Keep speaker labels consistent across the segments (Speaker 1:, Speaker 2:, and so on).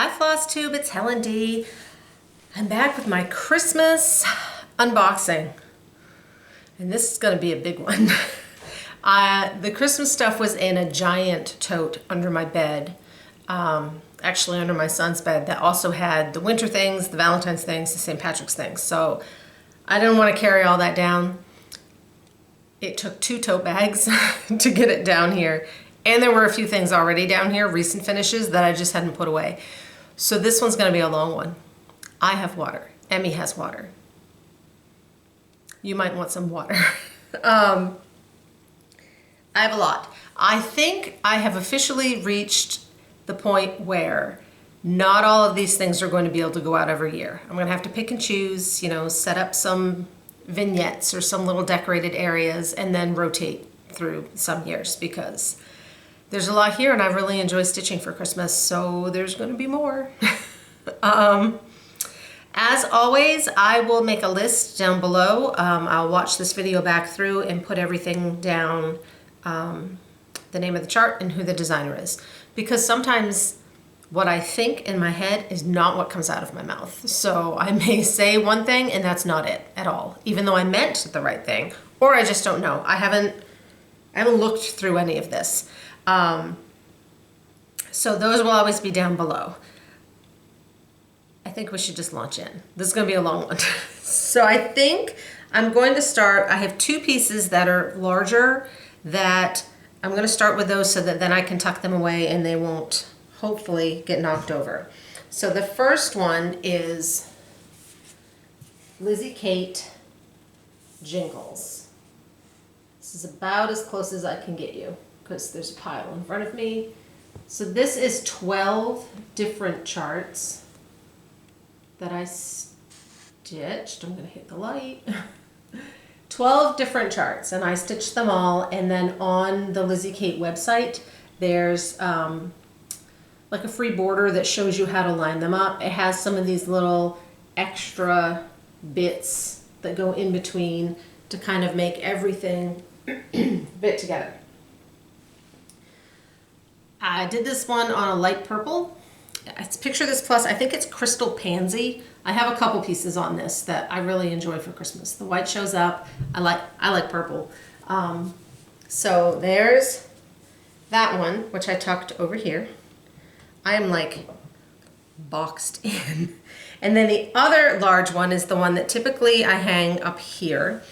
Speaker 1: Hi Flosstube, it's Helen D. I'm back with my Christmas unboxing. And this is gonna be a big one. The Christmas stuff was in a giant tote under my bed. Actually under my son's bed that also had the winter things, the Valentine's things, the St. Patrick's things. So I didn't want to carry all that down. It took 2 tote bags to get it down here. And there were a few things already down here, recent finishes that I just hadn't put away. So this one's gonna be a long one. I have water, Emmy has water. You might want some water. I have a lot. I think I have officially reached the point where not all of these things are going to be able to go out every year. I'm gonna have to pick and choose, you know, set up some vignettes or some little decorated areas and then rotate through some years because there's a lot here and I really enjoy stitching for Christmas, so there's gonna be more. As always, I will make a list down below. I'll watch this video back through and put everything down, the name of the chart and who the designer is. Because sometimes what I think in my head is not what comes out of my mouth. So I may say one thing and that's not it at all, even though I meant the right thing, or I just don't know. I haven't looked through any of this. So those will always be down below. I think we should just launch in. This is gonna be a long one. So I think I'm going to start, I have 2 pieces that are larger that I'm gonna start with those so that then I can tuck them away and they won't hopefully get knocked over. So the first one is Lizzie Kate Jingles. This is about as close as I can get you because there's a pile in front of me. So this is 12 different charts that I stitched. I'm gonna hit the light. 12 different charts and I stitched them all, and then on the Lizzie Kate website there's like a free border that shows you how to line them up. It has some of these little extra bits that go in between to kind of make everything fit together. I did this one on a light purple. It's Picture This Plus, I think it's Crystal Pansy. I have a couple pieces on this that I really enjoy for Christmas. The white shows up, I like purple. So there's that one, which I tucked over here. I am like boxed in. And then the other large one is the one that typically I hang up here.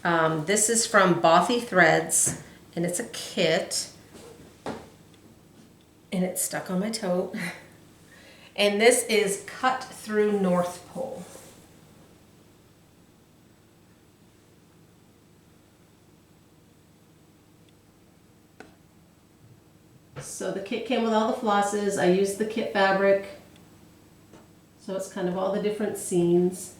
Speaker 1: This is from Bothy Threads, and it's a kit. And it's stuck on my tote. And this is Cut Through North Pole. So the kit came with all the flosses. I used the kit fabric. So it's kind of all the different scenes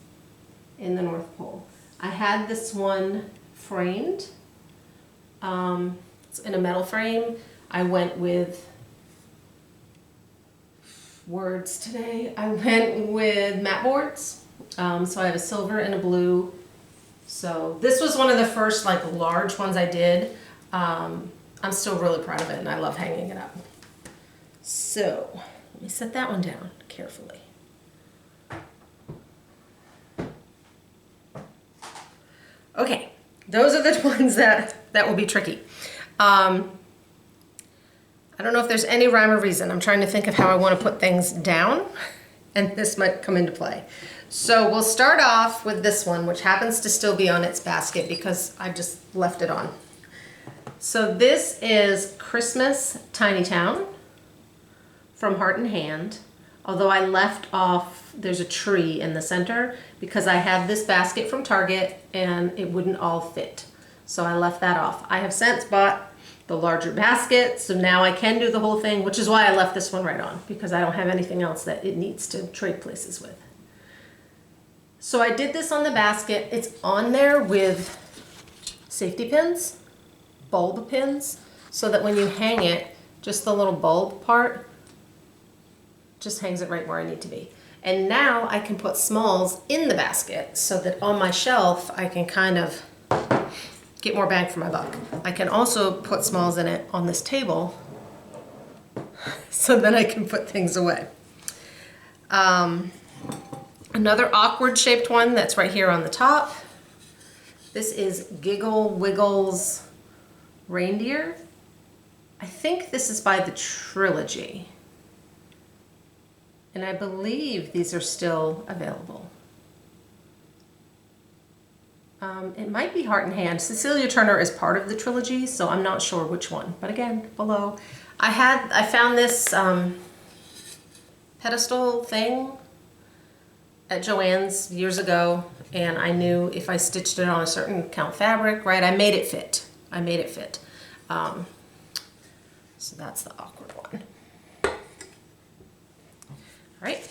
Speaker 1: in the North Pole. I had this one framed. It's in a metal frame. I went with words today. I went with matte boards. So I have a silver and a blue. So this was one of the first like large ones I did. I'm still really proud of it and I love hanging it up. So let me set that one down carefully. Okay, those are the ones that will be tricky. I don't know if there's any rhyme or reason. I'm trying to think of how I want to put things down, and this might come into play. So we'll start off with this one, which happens to still be on its basket because I just left it on. So this is Christmas Tiny Town from Heart and Hand. Although I left off, there's a tree in the center because I have this basket from Target and it wouldn't all fit. So I left that off. I have since bought the larger basket, so now I can do the whole thing, which is why I left this one right on, because I don't have anything else that it needs to trade places with. So I did this on the basket. It's on there with safety pins, bulb pins, so that when you hang it, just the little bulb part just hangs it right where I need to be. And now I can put smalls in the basket so that on my shelf I can kind of get more bang for my buck. I can also put smalls in it on this table so then I can put things away. Another awkward shaped one that's right here on the top. This is Wiggles Reindeer. I think this is by the Trilogy. And I believe these are still available. It might be Heart and Hand. Cecilia Turner is part of the Trilogy, so I'm not sure which one. But again, below. I found this pedestal thing at Joann's years ago, and I knew if I stitched it on a certain count fabric, right, I made it fit. So that's the awkward one. All right,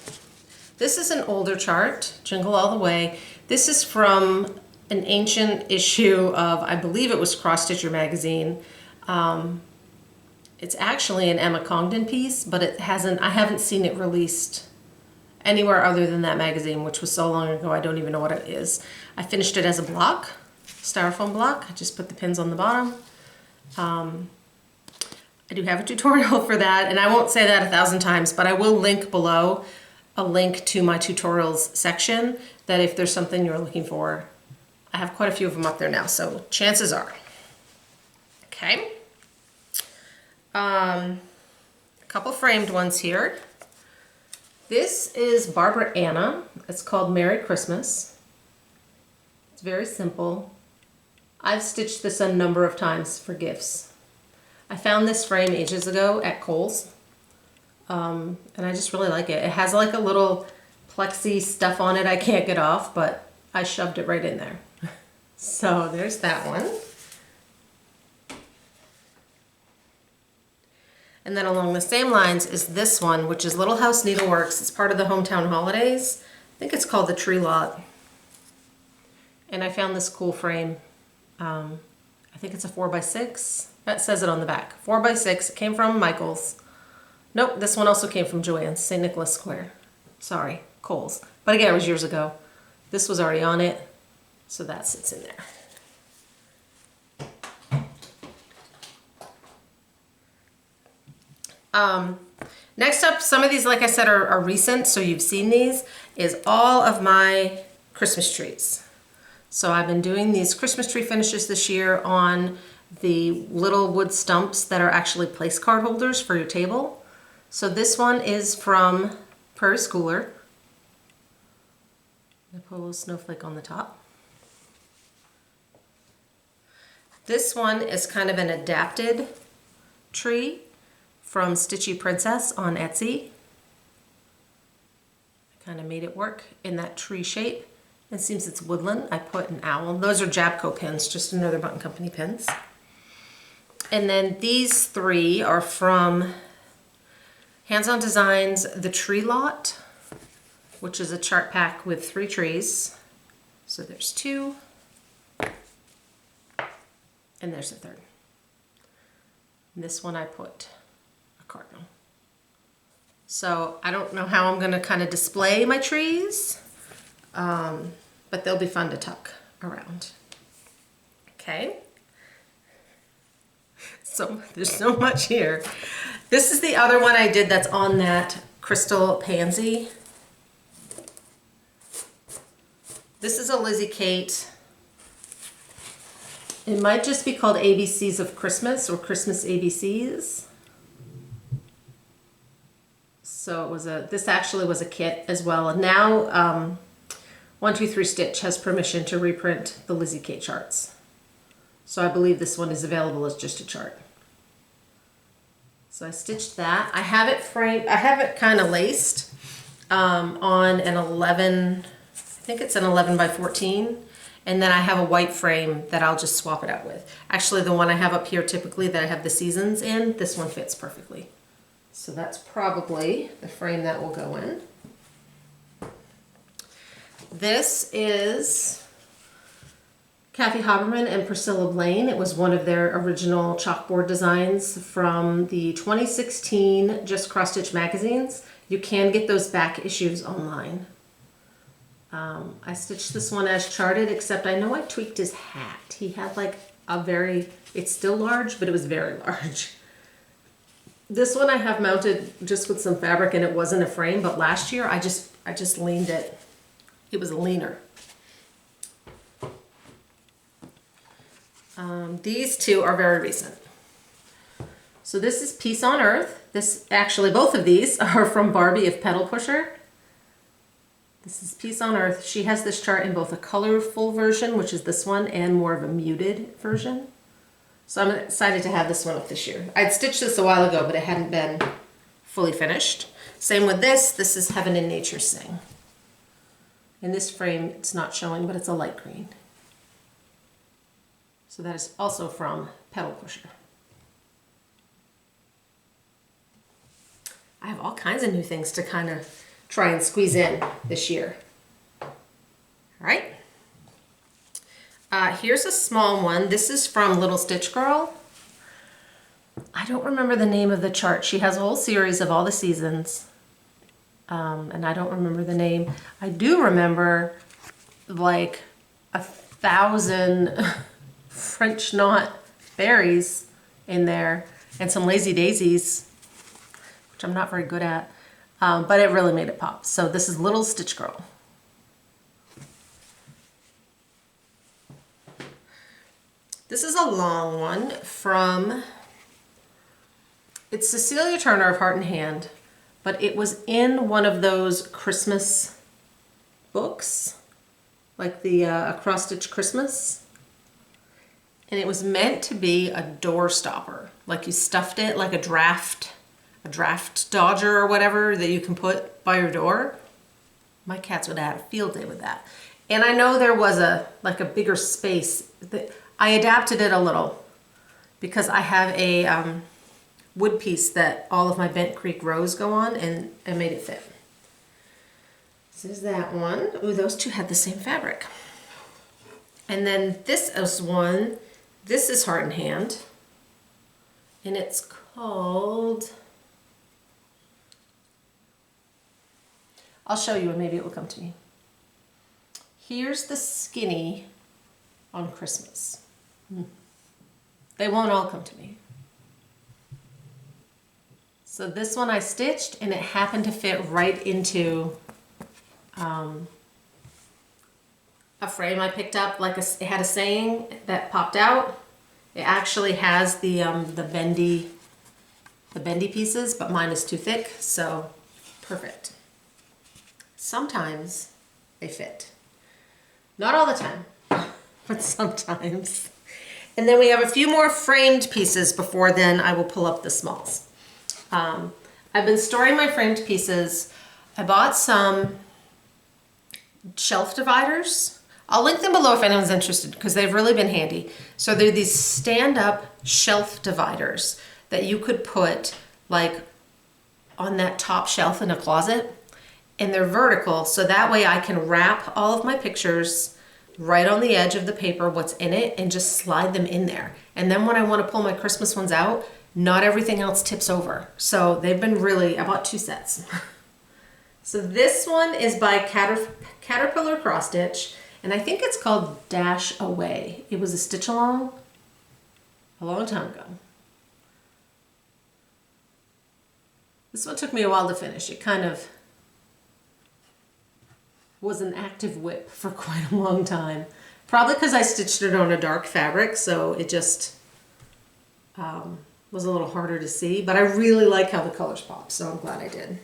Speaker 1: this is an older chart, Jingle All the Way. This is from an ancient issue of, I believe it was Cross Stitcher magazine. It's actually an Emma Congdon piece, but I haven't seen it released anywhere other than that magazine, which was so long ago I don't even know what it is. I finished it as a block, styrofoam block. I just put the pins on the bottom. I do have a tutorial for that, and I won't say that 1,000 times, but I will link below a link to my tutorials section, that if there's something you're looking for, I have quite a few of them up there now, so chances are. Okay. A couple framed ones here. This is Barbara Anna. It's called Merry Christmas. It's very simple. I've stitched this a number of times for gifts. I found this frame ages ago at Kohl's, and I just really like it. It has like a little plexi stuff on it I can't get off, but I shoved it right in there. So there's that one. And then along the same lines is this one, which is Little House Needleworks. It's part of the Hometown Holidays. I think it's called the Tree Lot. And I found this cool frame. I think it's a 4x6. That says it on the back. 4x6. It came from Michael's. Nope, this one also came from Joann's, St. Nicholas Square. Sorry, Kohl's. But again, it was years ago. This was already on it, so that sits in there. Next up, some of these, like I said, are recent, so you've seen these, is all of my Christmas trees. So I've been doing these Christmas tree finishes this year on the little wood stumps that are actually place card holders for your table. So this one is from Prairie Schooler. I put a little snowflake on the top. This one is kind of an adapted tree from Stitchy Princess on Etsy. I kind of made it work in that tree shape. And since it's woodland, I put an owl. Those are Jabco pins, just another Button Company pins. And then these three are from Hands On Designs, The Tree Lot, which is a chart pack with 3 trees. So there's 2, and there's a 3rd. And this one I put a cardinal. So I don't know how I'm gonna kind of display my trees, but they'll be fun to tuck around. Okay. So there's so much here. This is the other one I did that's on that crystal pansy. This is a Lizzie Kate. It might just be called ABCs of Christmas or Christmas ABCs. So it was this actually was a kit as well. And now 123 Stitch has permission to reprint the Lizzie Kate charts. So I believe this one is available as just a chart. So I stitched that. I have it framed, I have it kind of laced on an 11, I think it's an 11 by 14. And then I have a white frame that I'll just swap it out with. Actually, the one I have up here typically that I have the seasons in, this one fits perfectly. So that's probably the frame that will go in. This is Kathy Haberman and Priscilla Blaine. It was one of their original chalkboard designs from the 2016 Just Cross Stitch magazines. You can get those back issues online. I stitched this one as charted, except I know I tweaked his hat. He had like a very, it's still large, but it was very large. This one I have mounted just with some fabric and it wasn't a frame, but last year I just leaned it. It was leaner. These two are very recent. So this is Peace on Earth. This actually, both of these are from Barbie of Petal Pusher. This is Peace on Earth. She has this chart in both a colorful version, which is this one, and more of a muted version. So I'm excited to have this one up this year. I'd stitched this a while ago, but it hadn't been fully finished. Same with this. This is Heaven and Nature Sing. In this frame, it's not showing, but it's a light green. So that is also from Petal Pusher. I have all kinds of new things to kind of try and squeeze in this year. All right. Here's a small one. This is from Little Stitch Girl. I don't remember the name of the chart. She has a whole series of all the seasons. And I don't remember the name. I do remember like 1,000 French knot berries in there and some lazy daisies, which I'm not very good at, but it really made it pop. So this is Little Stitch Girl. This is a long one from, it's Cecilia Turner of Heart and Hand, but it was in one of those Christmas books, like the Across Stitch Christmas. And it was meant to be a door stopper. Like you stuffed it like a draft dodger or whatever that you can put by your door. My cats would have had a field day with that. And I know there was a bigger space. I adapted it a little because I have a wood piece that all of my Bent Creek rows go on, and I made it fit. This is that one. Ooh, those two had the same fabric. And then this is one. This is Heart and Hand, and it's called, I'll show you and maybe it will come to me. Here's the Skinny on Christmas. They won't all come to me. So this one I stitched and it happened to fit right into a frame I picked up. It had a saying that popped out. It actually has the bendy pieces, but mine is too thick, so perfect. Sometimes they fit. Not all the time, but sometimes. And then we have a few more framed pieces before then I will pull up the smalls. I've been storing my framed pieces. I bought some shelf dividers. I'll link them below if anyone's interested because they've really been handy. So they're these stand-up shelf dividers that you could put like on that top shelf in a closet, and they're vertical, so that way I can wrap all of my pictures right on the edge of the paper, what's in it, and just slide them in there. And then when I want to pull my Christmas ones out, not everything else tips over. So they've been really, I bought 2 sets. So this one is by Caterpillar Cross Stitch, and I think it's called Dash Away. It was a stitch along a long time ago. This one took me a while to finish. It kind of was an active whip for quite a long time. Probably because I stitched it on a dark fabric, so it just was a little harder to see, but I really like how the colors pop, so I'm glad I did.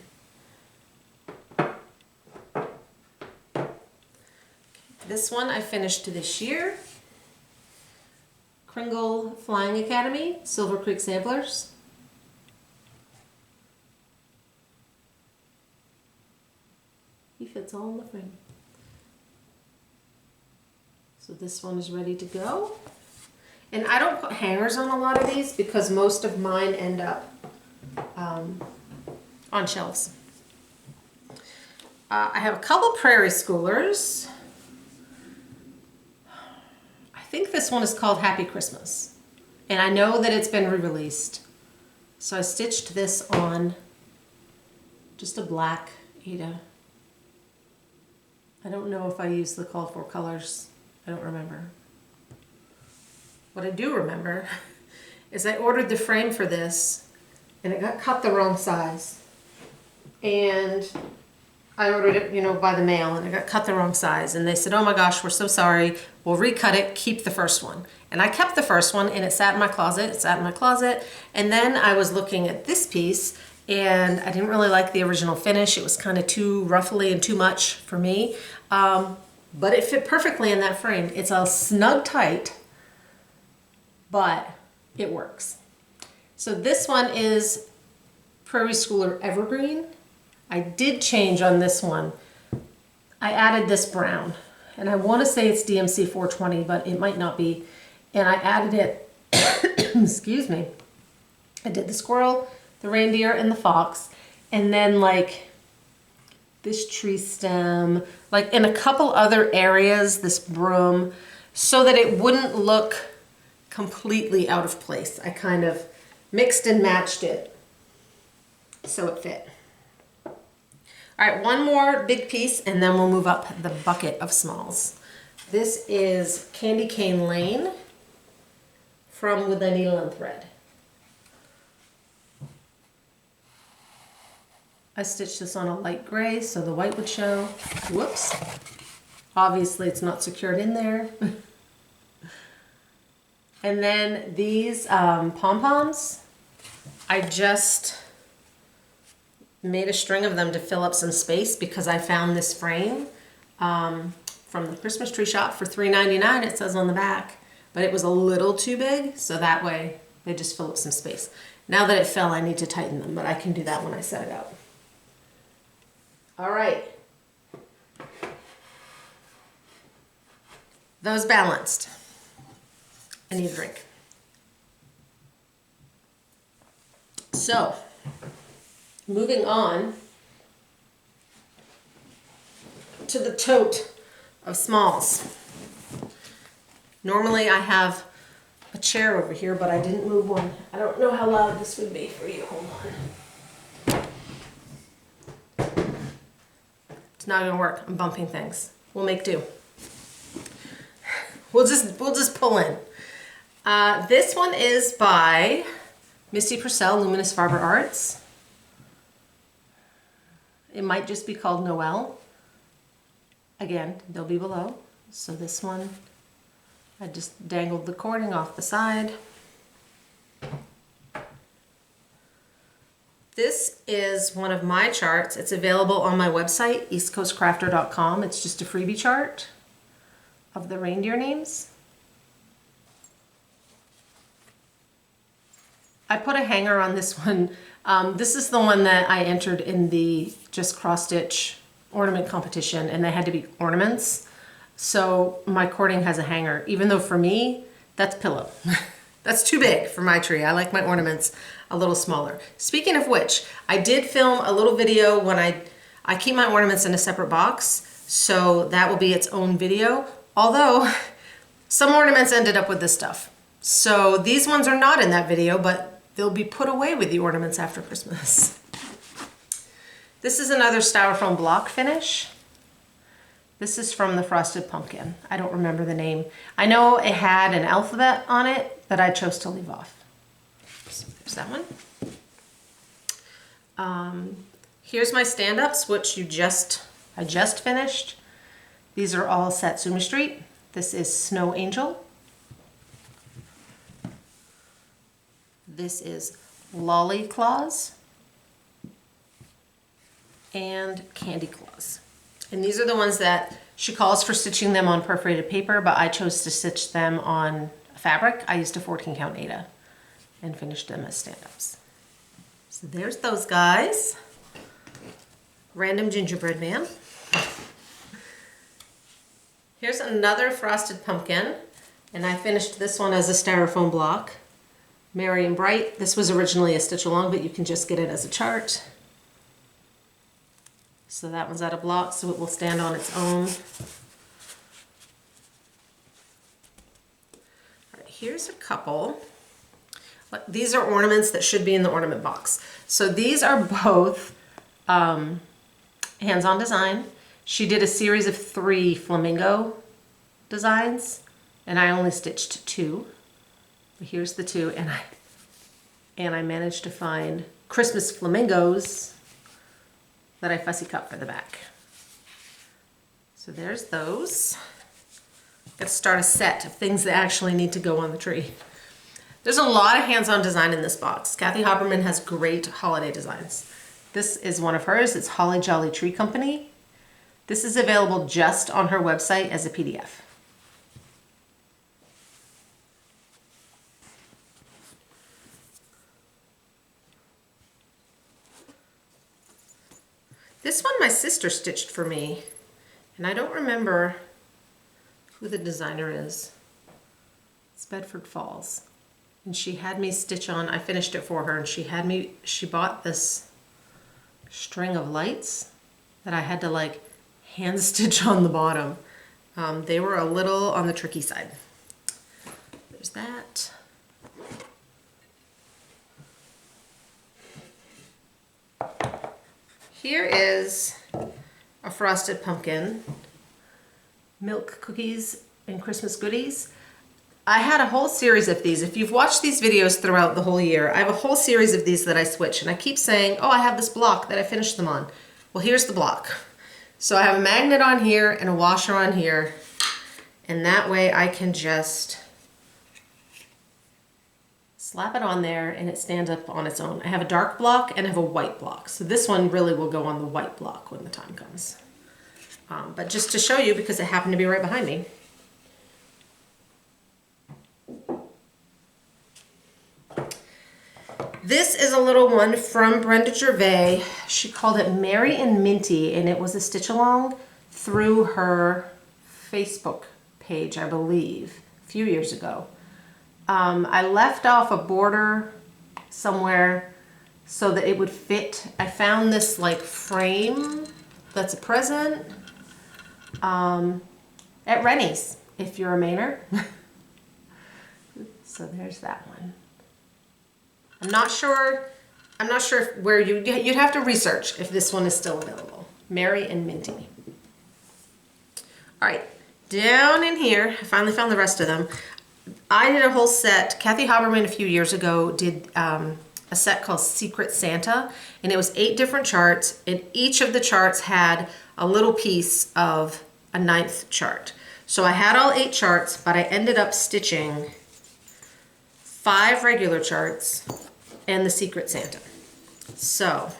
Speaker 1: This one I finished this year. Kringle Flying Academy, Silver Creek Samplers. He fits all in the frame. So this one is ready to go. And I don't put hangers on a lot of these because most of mine end up on shelves. I have a couple Prairie Schoolers. I think this one is called Happy Christmas. And I know that it's been re-released. So I stitched this on just a black Aida. I don't know if I used the called for colors. I don't remember. What I do remember is I ordered the frame for this, and it got cut the wrong size. And I ordered it, you know, by the mail, and it got cut the wrong size. And they said, oh my gosh, we're so sorry. We'll recut it, keep the first one. And I kept the first one, and it sat in my closet. It sat in my closet. And then I was looking at this piece, and I didn't really like the original finish. It was kind of too ruffly and too much for me. But it fit perfectly in that frame. It's a snug tight, but it works. So this one is Prairie Schooler Evergreen. I did change on this one. I added this brown, and I want to say it's DMC 420, but it might not be. And I added it, excuse me. I did the squirrel, the reindeer, and the fox, and then like this tree stem, like in a couple other areas, this broom, so that it wouldn't look completely out of place. I kind of mixed and matched it so it fit. All right, one more big piece, and then we'll move up the bucket of smalls. This is Candy Cane Lane from With a Needle and Thread. I stitched this on a light gray so the white would show. Whoops. Obviously it's not secured in there. And then these pom-poms, I just made a string of them to fill up some space because I found this frame from the Christmas tree shop for $3.99, it says on the back, but it was a little too big, so that way they just fill up some space. Now that it fell, I need to tighten them, but I can do that when I set it up. All right. Those balanced. I need a drink. So, moving on to the tote of smalls. Normally I have a chair over here, but I didn't move one. I don't know how loud this would be for you. Hold on. It's not gonna work. I'm bumping things. We'll make do. We'll just pull in. This one is by Misty Purcell, Luminous Fiber Arts. It might just be called Noel. Again, they'll be below. So this one, I just dangled the cording off the side. This is one of my charts. It's available on my website, eastcoastcrafter.com. It's just a freebie chart of the reindeer names. I put a hanger on this one. This is the one that I entered in the just cross stitch ornament competition, and they had to be ornaments. So my cording has a hanger, even though for me, that's pillow. That's too big for my tree. I like my ornaments a little smaller. Speaking of which, I did film a little video when I keep my ornaments in a separate box, so that will be its own video. Although some ornaments ended up with this stuff. So these ones are not in that video, but they'll be put away with the ornaments after Christmas. This is another styrofoam block finish. This is from the Frosted Pumpkin. I don't remember the name. I know it had an alphabet on it that I chose to leave off. So there's that one. Here's my stand-ups, which I just finished. These are all Satsuma Street. This is Snow Angel. This is Lolly Claus and Candy Claus. And these are the ones that she calls for stitching them on perforated paper, but I chose to stitch them on fabric. I used a 14 count Aida and finished them as stand-ups. So there's those guys. Random gingerbread man. Here's another Frosted Pumpkin, and I finished this one as a styrofoam block. Merry and Bright. This was originally a stitch along, but you can just get it as a chart. So that one's out of block, so it will stand on its own. All right, here's a couple. These are ornaments that should be in the ornament box. So these are both hands-on design. She did a series of 3 flamingo designs, and I only stitched 2. But here's the 2, and I managed to find Christmas flamingos that I fussy cut for the back. So there's those. Let's start a set of things that actually need to go on the tree. There's a lot of hands-on design in this box. Kathy Haberman has great holiday designs. This is one of hers. It's Holly Jolly Tree Company. This is available just on her website as a PDF. This one my sister stitched for me, and I don't remember who the designer is. It's Bedford Falls. And she had me stitch on, I finished it for her, and she bought this string of lights that I had to like hand stitch on the bottom. They were a little on the tricky side. There's that. Here is a frosted pumpkin, milk cookies and Christmas goodies. I had a whole series of these. If you've watched these videos throughout the whole year, I have a whole series of these that I switch, and I keep saying, oh, I have this block that I finished them on. Well, here's the block. So I have a magnet on here and a washer on here, and that way I can just slap it on there and it stands up on its own. I have a dark block and I have a white block. So this one really will go on the white block when the time comes. But just to show you, because it happened to be right behind me. This is a little one from Brenda Gervais. She called it Merry and Minty, and it was a stitch along through her Facebook page, I believe, a few years ago. I left off a border somewhere so that it would fit. I found this like frame that's a present at Rennie's, if you're a Mainer. So there's that one. I'm not sure where you'd have to research if this one is still available. Merry and Minty. All right, down in here, I finally found the rest of them. I did a whole set. Kathy Haberman a few years ago did a set called Secret Santa, and it was 8 different charts, and each of the charts had a little piece of a 9th chart. So I had all 8 charts, but I ended up stitching 5 regular charts and the Secret Santa. So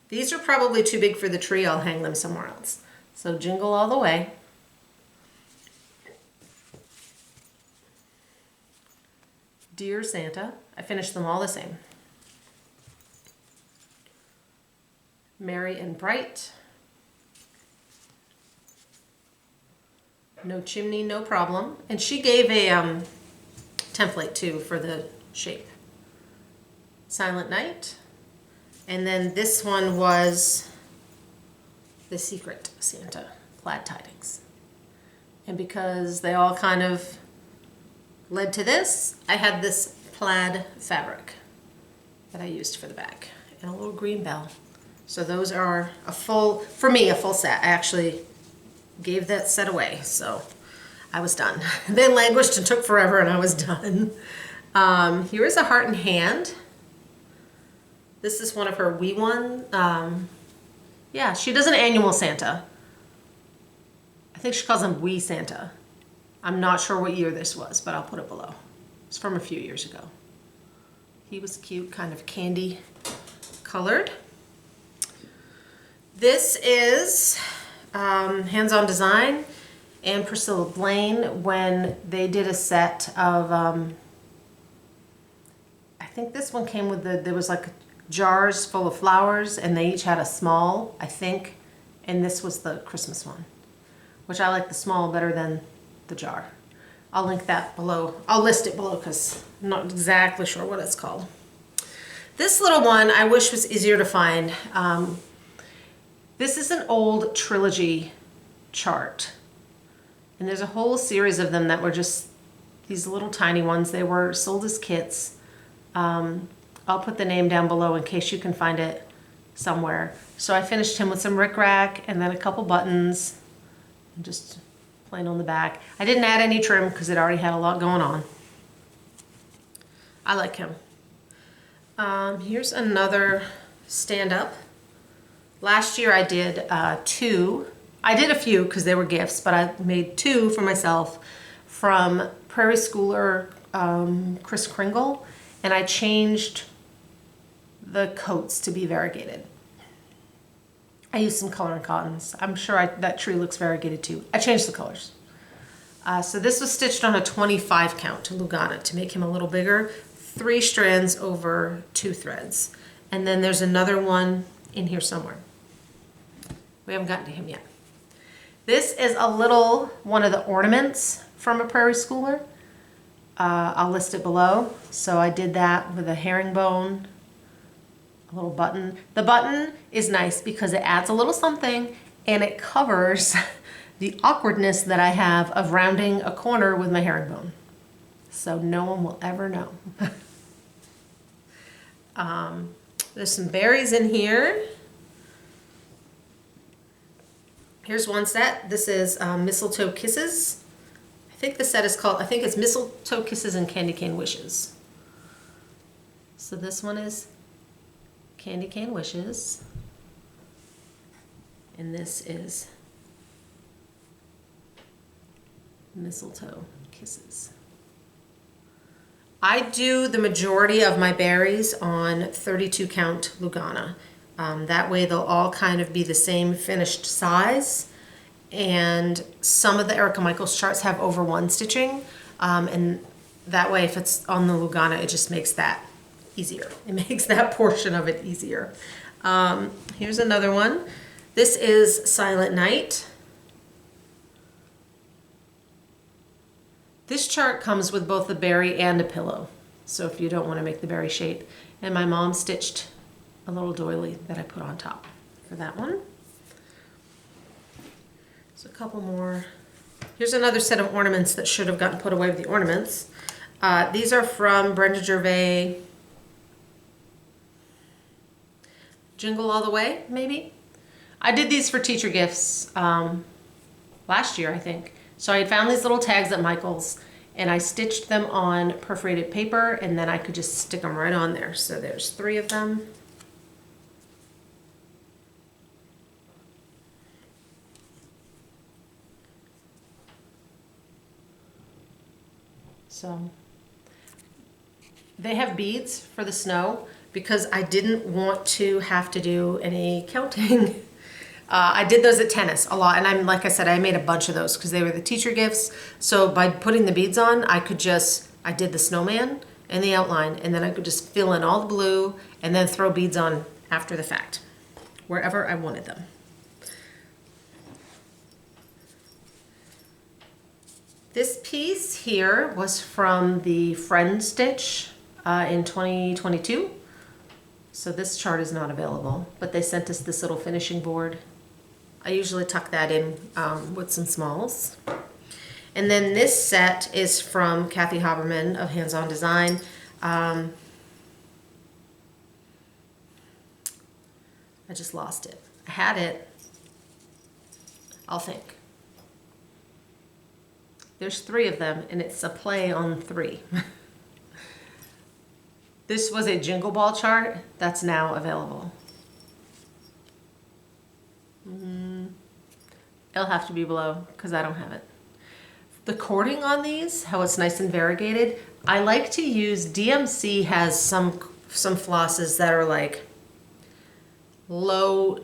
Speaker 1: these are probably too big for the tree. I'll hang them somewhere else. So Jingle all the way. Dear Santa, I finished them all the same. Merry and Bright. No Chimney, No Problem. And she gave a template too for the shape. Silent Night. And then this one was the Secret Santa, Glad Tidings. And because they all kind of led to this, I had this plaid fabric that I used for the back and a little green bell. So those are a full, for me, a full set. I actually gave that set away, so I was done. They languished and took forever and I was done. Here is a heart and hand. This is one of her wee one. Yeah, she does an annual Santa. I think she calls him Wee Santa. I'm not sure what year this was, but I'll put it below. It's from a few years ago. He was cute, kind of candy colored. This is Hands-On Design and Priscilla Blaine when they did a set of, I think this one came with there was like jars full of flowers and they each had a small, I think, and this was the Christmas one, which I like the small better than the jar. I'll link that below. I'll list it below because I'm not exactly sure what it's called. This little one I wish was easier to find. This is an old Trilogy chart. And there's a whole series of them that were just these little tiny ones. They were sold as kits. I'll put the name down below in case you can find it somewhere. So I finished him with some rickrack and then a couple buttons. And just plain on the back. I didn't add any trim because it already had a lot going on. I like him. Here's another stand-up. Last year I did 2. I did a few because they were gifts, but I made 2 for myself from Prairie Schooler Chris Kringle, and I changed the coats to be variegated. I used some color and cottons. I'm sure that tree looks variegated too. I changed the colors. So this was stitched on a 25 count to Lugana to make him a little bigger. 3 strands over 2 threads. And then there's another one in here somewhere. We haven't gotten to him yet. This is one of the ornaments from a Prairie Schooler. I'll list it below. So I did that with a herringbone, a little button. The button is nice because it adds a little something and it covers the awkwardness that I have of rounding a corner with my herringbone. So no one will ever know. There's some berries in here. Here's one set. This is Mistletoe Kisses. I think the set is called, I think it's Mistletoe Kisses and Candy Cane Wishes. So this one is Candy Cane Wishes. And this is Mistletoe Kisses. I do the majority of my berries on 32 count Lugana. That way they'll all kind of be the same finished size. And some of the Erica Michaels charts have over 1 stitching. And that way if it's on the Lugana, it just makes that easier. It makes that portion of it easier. Here's another one. This is Silent Night. This chart comes with both the berry and a pillow, so if you don't want to make the berry shape. And my mom stitched a little doily that I put on top for that one. So a couple more. Here's another set of ornaments that should have gotten put away with the ornaments. These are from Brenda Gervais. Jingle All the Way, maybe? I did these for teacher gifts last year, I think. So I had found these little tags at Michael's and I stitched them on perforated paper and then I could just stick them right on there. So there's 3 of them. So they have beads for the snow because I didn't want to have to do any counting. I did those at tennis a lot, and like I said, I made a bunch of those because they were the teacher gifts. So by putting the beads on, I did the snowman and the outline, and then I could just fill in all the blue and then throw beads on after the fact, wherever I wanted them. This piece here was from the Friend Stitch in 2022. So this chart is not available, but they sent us this little finishing board. I usually tuck that in with some smalls. And then this set is from Kathy Haberman of Hands On Design. I just lost it. I had it. I'll think. There's 3 of them, and it's a play on 3. This was a Jingle Ball chart that's now available. It'll have to be below because I don't have it. The cording on these, how it's nice and variegated, I like to use, DMC has some flosses that are like low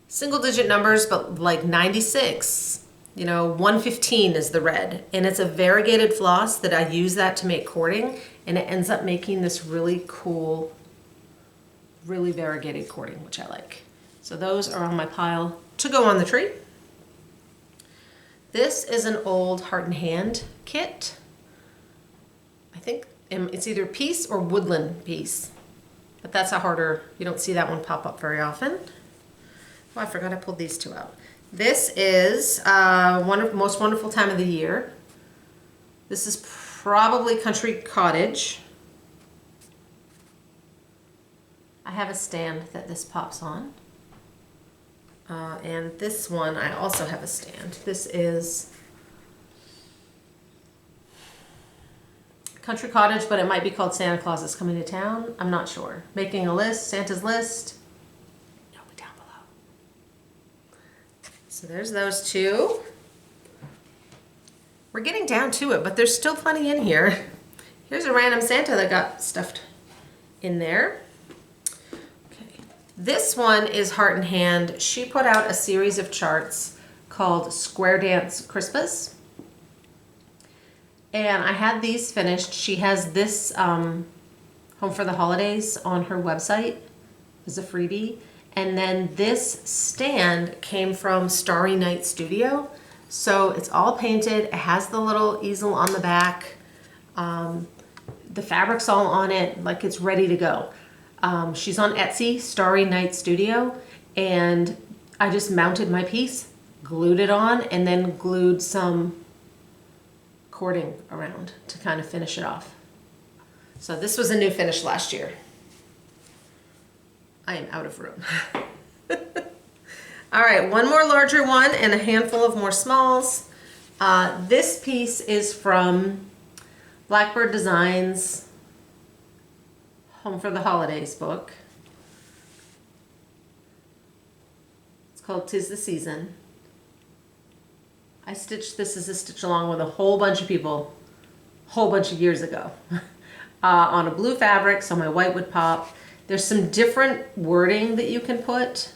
Speaker 1: single digit numbers, but like 96. 115 is the red, and it's a variegated floss that I use that to make cording, and it ends up making this really cool, really variegated cording, which I like. So those are on my pile to go on the tree. This is an old Heart and Hand kit. I think it's either Peace or Woodland Peace, but that's a harder, you don't see that one pop up very often. Oh, I forgot I pulled these 2 out. This is most wonderful time of the year. This is probably Country Cottage. I have a stand that this pops on. And this one, I also have a stand. This is country cottage, but it might be called Santa Claus is Coming to Town. I'm not sure. Making a list, Santa's list. It'll be down below. So there's those two. We're getting down to it, but there's still plenty in here. Here's a random Santa that got stuffed in there. Okay. This one is Heart and Hand. She put out a series of charts called Square Dance Christmas. And I had these finished. She has this Home for the Holidays on her website as a freebie. And then this stand came from Starry Night Studio. So it's all painted. It has the little easel on the back. The fabric's all on it, like it's ready to go. She's on Etsy, Starry Night Studio. And I just mounted my piece, glued it on, and then glued some cording around to kind of finish it off. So this was a new finish last year. I am out of room. All right, one more larger one and a handful of more smalls. This piece is from Blackbird Designs Home for the Holidays book. It's called 'Tis the Season. I stitched this as a stitch along with a whole bunch of people, a whole bunch of years ago, on a blue fabric so my white would pop. There's some different wording that you can put.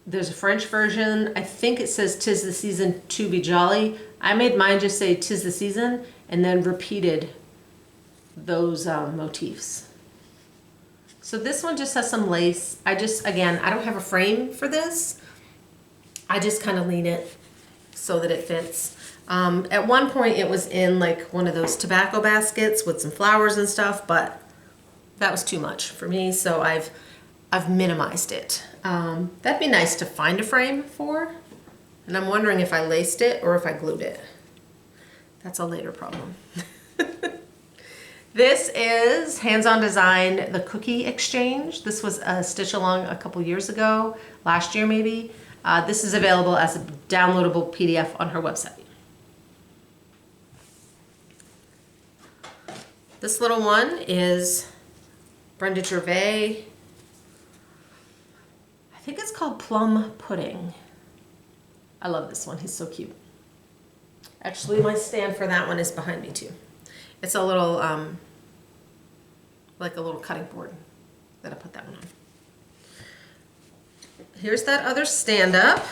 Speaker 1: There's a French version. I think it says 'Tis the season to be jolly. I made mine just say 'Tis the season and then repeated those motifs. So this one just has some lace. Again, I don't have a frame for this. I just kind of lean it so that it fits. At one point it was in like one of those tobacco baskets with some flowers and stuff, but that was too much for me, so I've minimized it. That'd be nice to find a frame for, and I'm wondering if I laced it or if I glued it. That's a later problem. This is Hands On Design, the Cookie Exchange. This was a stitch along a couple years ago, last year maybe. This is available as a downloadable PDF on her website. This little one is Brenda Gervais. I think it's called Plum Pudding. I love this one, he's so cute. Actually, my stand for that one is behind me too. It's a little, like a little cutting board that I put that one on. Here's that other stand-up.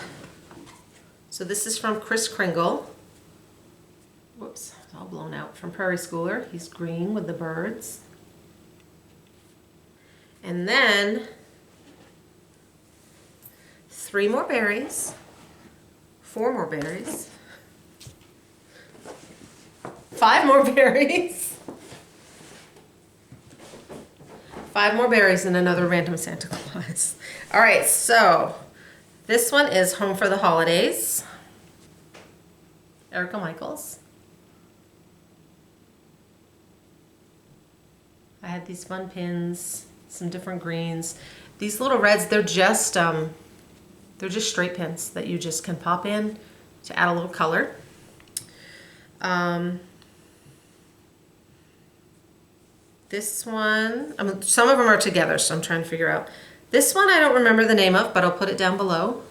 Speaker 1: So this is from Chris Kringle. Whoops, it's all blown out. From Prairie Schooler. He's green with the birds. And then 3 more berries, 4 more berries, 5 more berries, 5 more berries, and another random Santa Claus. All right, so this one is Home for the Holidays. Erica Michaels. I had these fun pins, some different greens. These little reds, they're just straight pins that you just can pop in to add a little color. This one, some of them are together, so I'm trying to figure out. This one I don't remember the name of, but I'll put it down below.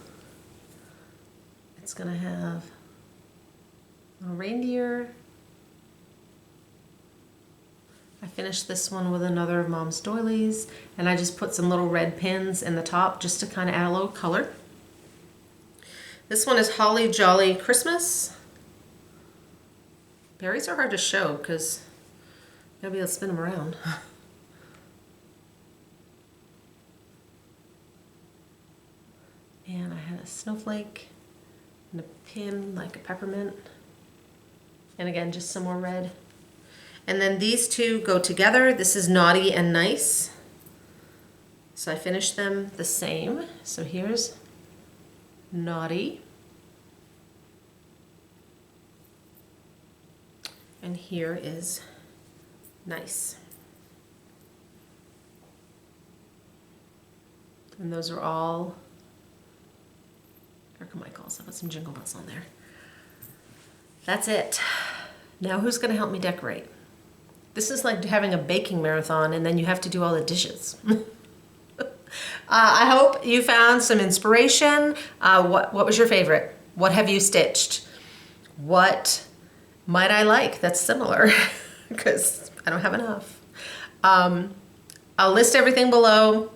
Speaker 1: It's gonna have a reindeer. I finished this one with another of Mom's doilies, and I just put some little red pins in the top just to kind of add a little color. This one is Holly Jolly Christmas. Berries are hard to show because you gotta be able to spin them around. And I had a snowflake and a pin like a peppermint. And again, just some more red. And then these two go together. This is Naughty and Nice. So I finished them the same. So here's Naughty. And here is Nice. And those are all Erica Michaels. I put some Jingle bells on there. That's it. Now who's going to help me decorate? This is like having a baking marathon and then you have to do all the dishes. I hope you found some inspiration. What was your favorite? What have you stitched? What might I like that's similar? Because I don't have enough. I'll list everything below.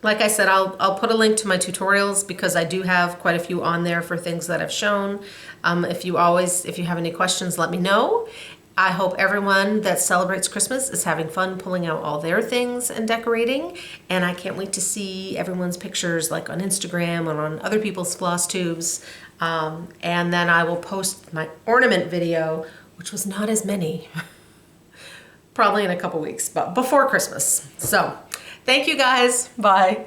Speaker 1: Like I said, I'll put a link to my tutorials because I do have quite a few on there for things that I've shown. If you have any questions, let me know. I hope everyone that celebrates Christmas is having fun pulling out all their things and decorating. And I can't wait to see everyone's pictures like on Instagram and on other people's floss tubes. And then I will post my ornament video, which was not as many, probably in a couple weeks, but before Christmas. So thank you guys. Bye.